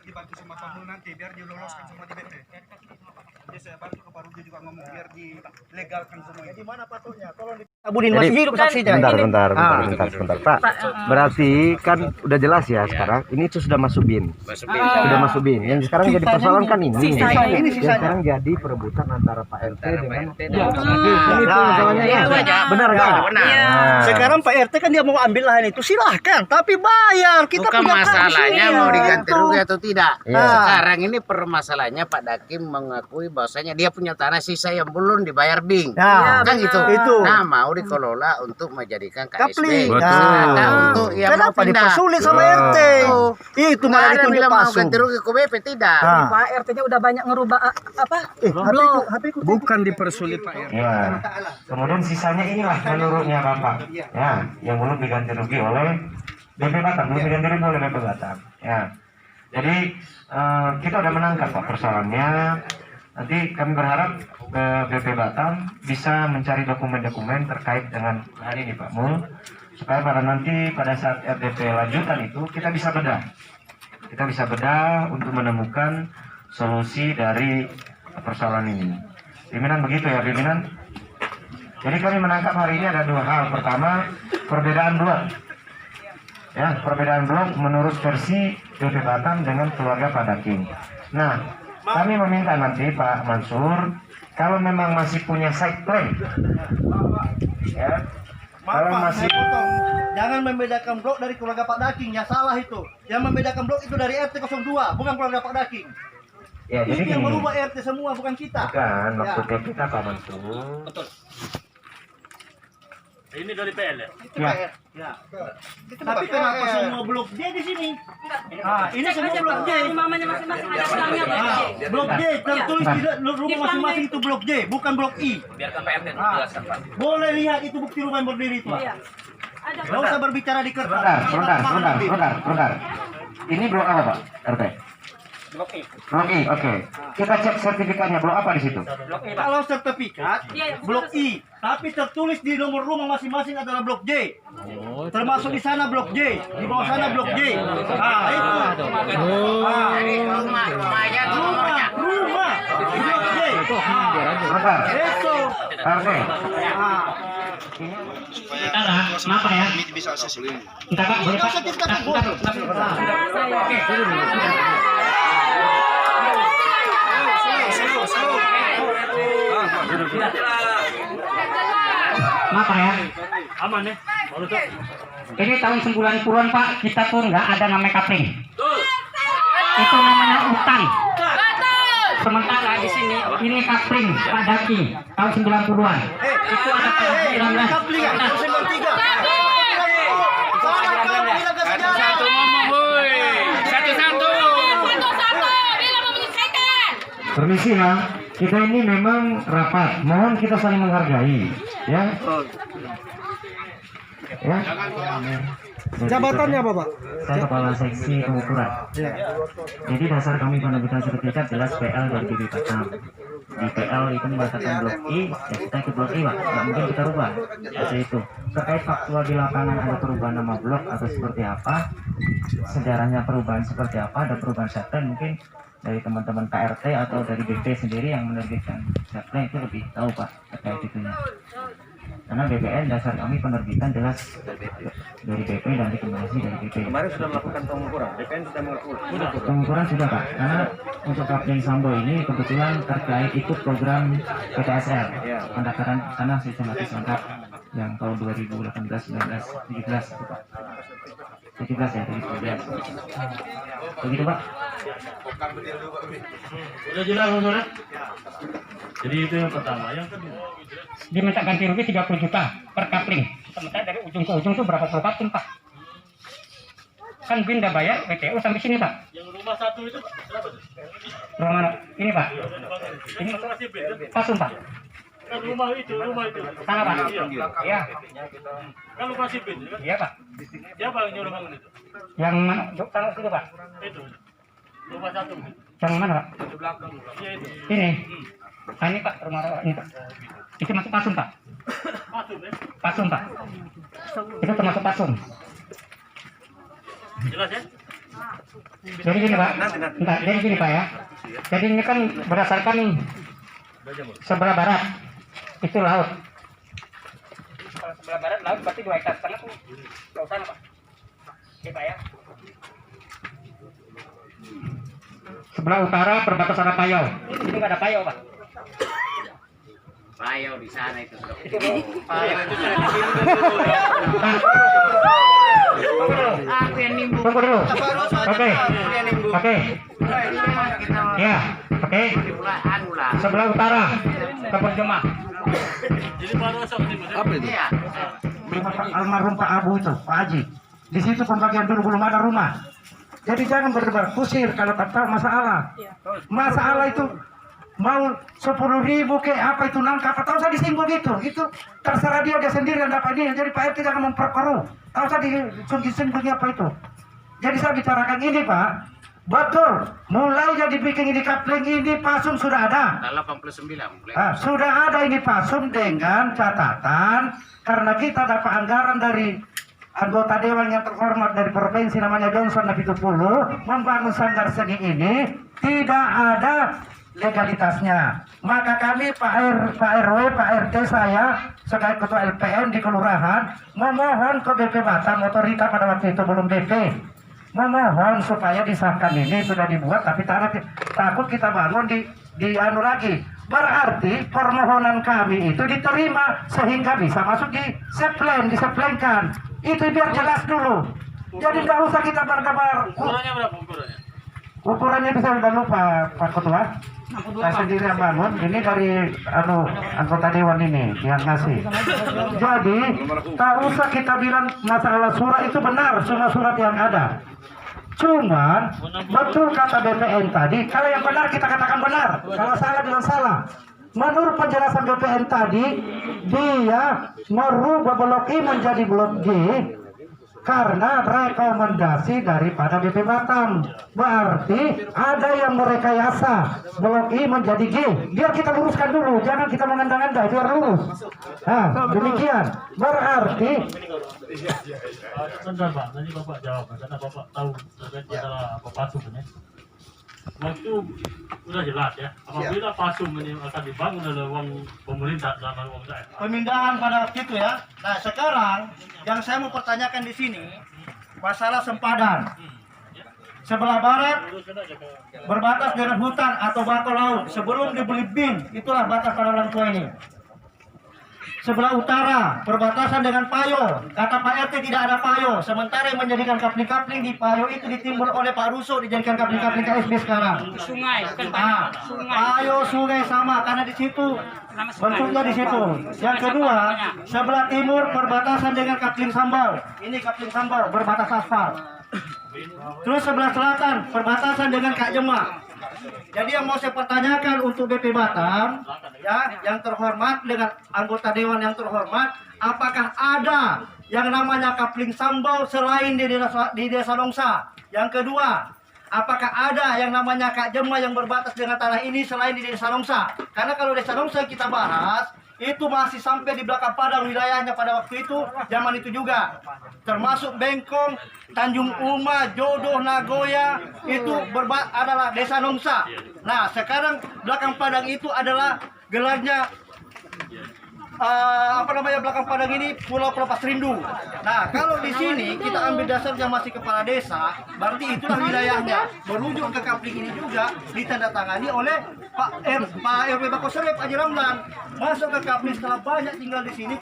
dibantu sama kamu nanti biar diloloskan semua di BP. Jadi saya bantu ke Pak Rudi juga ngomong biar dilegalkan semua. Di mana patutnya? Tolong ditaburin masih hidup saksinya. Bentar, Pak. Berarti kan udah jelas ya sekarang ini itu sudah masuk bin. Sudah masuk bin. Yang sekarang jadi persoalan kan ini. Yang sekarang jadi perebutan antara Pak RT dengan benar kan? Sekarang Pak RT kan dia mau ambil lahan itu silahkan, tapi bayar. Kita bukan punya masalahnya mau diganti rugi atau tidak. Iya. Sekarang ini permasalahannya Pak Dakim mengakui bahwasanya dia punya tanah sisa yang belum dibayar BIN. Kan gitu. Nah, mau dikelola untuk menjadikan KSB. Untuk yang kenapa mau pindah. dipersulit sama RT? Itu malah Ada ditunjuk bilang mau palsu. ganti rugi ke BP tidak. Pak RT-nya udah banyak ngerubah apa? HP ku bukan dipersulit Pak RT. Ya. Kemudian sisanya inilah menurutnya Bapak. Ya, yang belum diganti rugi oleh BP Batam, belum diganti rugi oleh BP Batam. Ya. Jadi kita udah menangkap Pak persoalannya. Nanti kami berharap BP Batam bisa mencari dokumen-dokumen terkait dengan hari ini Pak Mul, supaya pada saat RDP lanjutan itu kita bisa bedah. Kita bisa bedah untuk menemukan solusi dari persoalan ini. Pimpinan begitu ya pimpinan. Jadi kami menangkap hari ini ada dua hal. Pertama, perbedaan blok. Ya, perbedaan blok menurut versi BP Batam dengan keluarga Pak Dakim. Nah, kami meminta nanti Pak Mansur, kalau memang masih punya site plan, ya, kalau masih jangan membedakan blok dari keluarga Pak Daking, ya salah itu. Yang membedakan blok itu dari RT 02, bukan keluarga Pak Daking. ya jadi Ini yang gini, merubah RT semua, bukan kita. bukan maksudnya kita Pak Mansur. Betul. Ini dari PL ya? Ya. Ya. Tapi kenapa semua blok J di sini? Ini semua blok J. Mamanya masing-masing ada bilangnya blok J. Blok J tertulis di rumah masing-masing itu blok J, bukan blok I. Biarkan Pak RT menjelaskan Pak. Boleh lihat itu bukti rumah yang berdiri itu. Iya. Ada Nggak usah berbicara di kertas. Sebentar. Ini blok apa Pak RT? Blok I. Blok I, oke. Kita cek sertifikatnya blok apa di situ? Blok I Pak. Kalau sertifikat blok I, tapi tertulis di nomor rumah masing-masing adalah blok J. Termasuk di sana blok J, di bawah sana blok J. Itu. Rumahnya tuh nomornya. Rumah blok J. Sebentar. Itu. RT. Kenapa ya? Kita Pak, boleh Pak? Maaf Pak ya. Aman ya? Baru tuh. Ini tahun 90-an Pak, kita tuh nggak ada namanya kapling. Itu namanya utang. Sementara di sini ini kapling Pak Daki tahun 90-an. Itu ada tahun 19. Satu-satu ngomong, woi. Satu-satu. Permisi ya, kita ini memang rapat. Mohon kita saling menghargai, ya. Ya. Jabatannya apa, Pak? Saya kepala seksi pengukuran. Jadi dasar kami penerbitan sertifikat jelas PL dari BB Batam. Di PL itu mengatakan blok I, ya kita ikut blok I Pak. Nggak mungkin kita rubah. Seperti itu. Terkait faktual di lapangan ada perubahan nama blok atau seperti apa, sejarahnya perubahan seperti apa, ada perubahan setting mungkin dari teman-teman KRT atau dari BP sendiri yang menerbitkan setting itu lebih tahu Pak terkait itunya. Karena BPN dasar kami penerbitan jelas dari BP dan rekomendasi dari BP. Kemarin sudah melakukan pengukuran. BPN sudah mengukur. Pengukuran sudah Pak, karena untuk Kapling Sambo ini kebetulan terkait ikut program PTSR, pendaftaran tanah sistematis lengkap yang tahun 2018, 19, 17 itu Pak. 17 ya, 2017. Begitu Pak. Udah jelas Saudara? Jadi itu yang pertama. Yang kedua, Diminta ganti rugi 30 juta per kapling. Sementara dari ujung ke ujung itu berapa puluh kapling Pak? Kan BIN udah bayar WTO sampai sini Pak. yang rumah satu itu berapa tuh? Rumah mana? Ini Pak. Ini Lokasi beda. pasung Pak. Kan rumah itu. Sana Pak. Iya. Kan lokasi beda kan? Iya Pak. Siapa yang nyuruh bangun itu? Yang mana? Sana sini Pak. Itu. Rumah satu. Yang mana Pak? Di belakang. Iya itu. Ini. Nah, ini Pak, rumah ini Pak. Itu masuk pasung Pak. Masuk ya? Pasung Pak. Itu termasuk pasung. Jelas ya? Jadi gini Pak, enggak, jadi gini Pak ya. Jadi ini kan berdasarkan nih sebelah barat itu laut. Kalau sebelah barat laut berarti 2 hektar setengah tuh lautan Pak. Oke Pak ya. Sebelah utara perbatasan Payau. Ini nggak ada Payau Pak. Payau di sana itu. Itu Payau itu sudah di sini. Aku yang nimbu. Tunggu dulu. Oke. Oke. Ya, oke. Sebelah utara Kebun Jemaah. Jadi baru asal Apa itu? Iya. Almarhum Pak Abu itu, Pak Haji. Di situ pembagian dulu belum ada rumah. Jadi jangan berdebat kusir kalau kata masalah. Masalah itu mau 10.000 ke apa itu nangka apa tahu saya disinggung gitu. Itu terserah dia sendiri yang dapat ini. Jadi Pak RT jangan memperkeruh. Tahu saya disinggung apa itu. Jadi saya bicarakan ini Pak. Betul. Mulai jadi bikin ini kapling ini pasum sudah ada. 89. Sudah ada ini pasum dengan catatan karena kita dapat anggaran dari anggota dewan yang terhormat dari provinsi namanya Johnson Nabi 70 membangun sanggar seni ini tidak ada legalitasnya. Maka kami Pak RW, Pak RT saya sebagai ketua LPM di kelurahan memohon ke BP Batam, otorita pada waktu itu belum BP, memohon supaya disahkan ini sudah dibuat tapi takut kita bangun di anu lagi. Berarti permohonan kami itu diterima sehingga bisa masuk di diseplenkan. Itu biar jelas dulu. Jadi nggak usah kita berdebar. Ukurannya berapa ukurannya? Ukurannya bisa udah lupa Pak Ketua. Saya sendiri yang bangun. Ini dari anggota dewan ini yang ngasih. Jadi tak usah kita bilang masalah surat itu benar, semua surat yang ada. Cuman betul kata BPN tadi, kalau yang benar kita katakan benar, kalau salah bilang salah. Menurut penjelasan BPN tadi, dia merubah blok I menjadi blok G karena rekomendasi daripada BP Batam. Berarti ada yang merekayasa blok I menjadi G. Biar kita luruskan dulu, jangan kita mengandang-andang, biar lurus. Nah, demikian. Berarti Sebentar Pak, nanti Bapak jawab karena Bapak tahu terkait masalah apa pasung ya. Waktu sudah jelas ya, apabila pasung ini akan dibangun oleh uang pemerintah dalam uang saya. Pemindahan pada waktu itu ya. Nah sekarang yang saya mau pertanyakan di sini masalah sempadan. Sebelah barat berbatas dengan hutan atau batu laut. Sebelum dibeli BIN, itulah batas pada orang tua ini. Sebelah utara berbatasan dengan Payo. Kata Pak RT tidak ada Payo. Sementara yang menjadikan kapling-kapling di Payo itu ditimbul oleh Pak Russo dijadikan kapling-kapling KSB sekarang. Sungai, bukan Nah, Payo sungai sama karena di situ bentuknya di situ. Yang kedua, sebelah timur berbatasan dengan kapling Sambal. Ini kapling Sambal berbatas aspal. Terus sebelah selatan berbatasan dengan Kak Jema. Jadi yang mau saya pertanyakan untuk BP Batam, ya, yang terhormat dengan anggota dewan yang terhormat, apakah ada yang namanya kapling Sambal selain di Desa Nongsa? Yang kedua, apakah ada yang namanya Kak Jema yang berbatas dengan tanah ini selain di Desa Nongsa? Karena kalau Desa Nongsa kita bahas, itu masih sampai di belakang Padang wilayahnya pada waktu itu, zaman itu juga. Termasuk Bengkong, Tanjung Uma, Jodoh, Nagoya, itu adalah Desa Nongsa. Nah, sekarang belakang Padang itu adalah gelarnya belakang Padang ini Pulau Pelepas Rindu. Nah, kalau di sini kita ambil dasarnya masih kepala desa, berarti itulah wilayahnya. Merujuk ke kapling ini juga ditandatangani oleh Pak RW Bakosrep Haji Ramlan. Masuk ke kapling setelah banyak tinggal di sini.